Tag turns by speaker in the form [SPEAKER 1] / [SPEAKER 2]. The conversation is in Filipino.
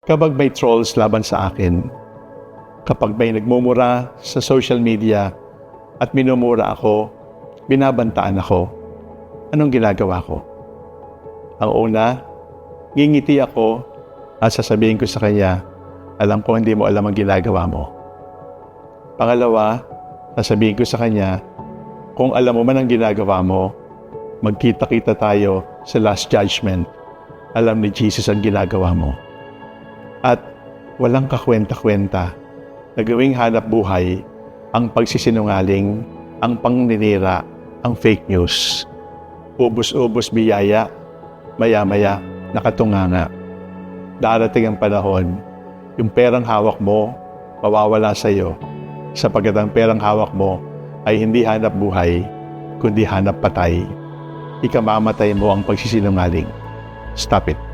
[SPEAKER 1] Kapag may trolls laban sa akin, kapag may nagmumura sa social media at minumura ako, binabantaan ako, anong ginagawa ko? Ang una, ngingiti ako at sasabihin ko sa kanya, alam ko hindi mo alam ang ginagawa mo. Pangalawa, sasabihin ko sa kanya, kung alam mo man ang ginagawa mo, magkita-kita tayo sa Last Judgment. Alam ni Jesus ang ginagawa mo. At walang kakwenta-kwenta na gawing hanap buhay ang pagsisinungaling, ang pangninira, ang fake news. Ubus-ubos biyaya, maya-maya nakatunganga. Darating ang panahon, yung perang hawak mo, mawawala sa iyo, sapagkat ang perang hawak mo ay hindi hanap buhay, kundi hanap patay. Ikamamatay mo ang pagsisinungaling. Stop it.